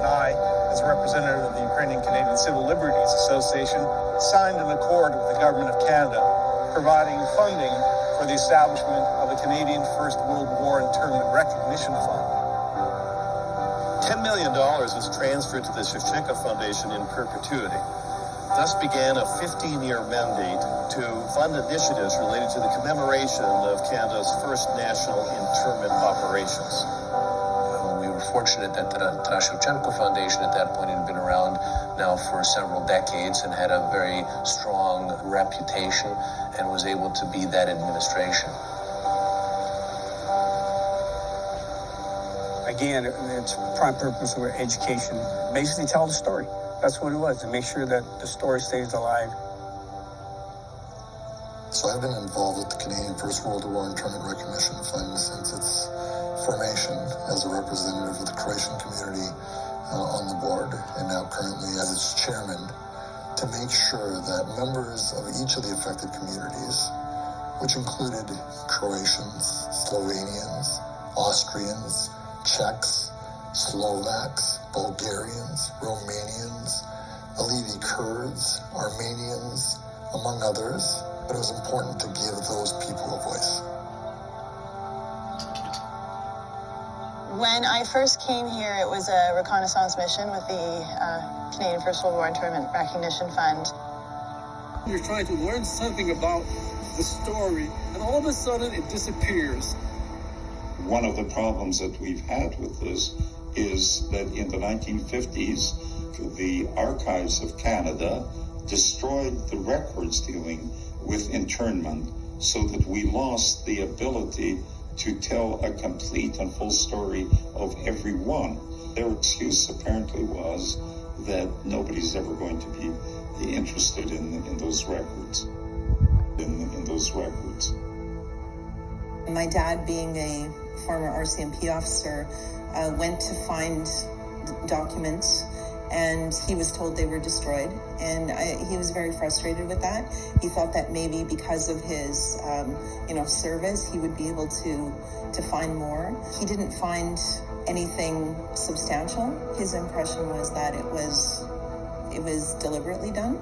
and I, as a representative of the Ukrainian Canadian Civil Liberties Association, signed an accord with the Government of Canada providing funding for the establishment of a Canadian First World War Internment Recognition Fund. $10 million was transferred to the Shevchenko Foundation in perpetuity. Thus began a 15-year mandate to fund initiatives related to the commemoration of Canada's First National Internment operations. We were fortunate that the Taras Shevchenko Foundation at that point had been around now for several decades and had a very strong reputation and was able to be that administration. Again, its prime purpose was education. Basically tell the story. That's what it was, to make sure that the story stays alive. So I've been involved with the Canadian First World War Internment Recognition Fund since its formation as a representative of the Croatian community on the board, and now currently as its chairman, to make sure that members of each of the affected communities, which included Croatians, Slovenians, Austrians, Czechs, Slovaks, Bulgarians, Romanians, Alevii Kurds, Armenians, among others, but it was important to give those people a voice. When I first came here, it was a reconnaissance mission with the Canadian First World War Internment Recognition Fund. You're trying to learn something about the story, and all of a sudden it disappears. One of the problems that we've had with this is that in the 1950s, the archives of Canada destroyed the records dealing with internment so that we lost the ability to tell a complete and full story of every one. Their excuse apparently was that nobody's ever going to be interested in those records. In those records. My dad, being a former RCMP officer, went to find documents, and he was told they were destroyed, and he was very frustrated with that. He thought that maybe because of his service, he would be able to find more. He didn't find anything substantial. His impression was that it was deliberately done.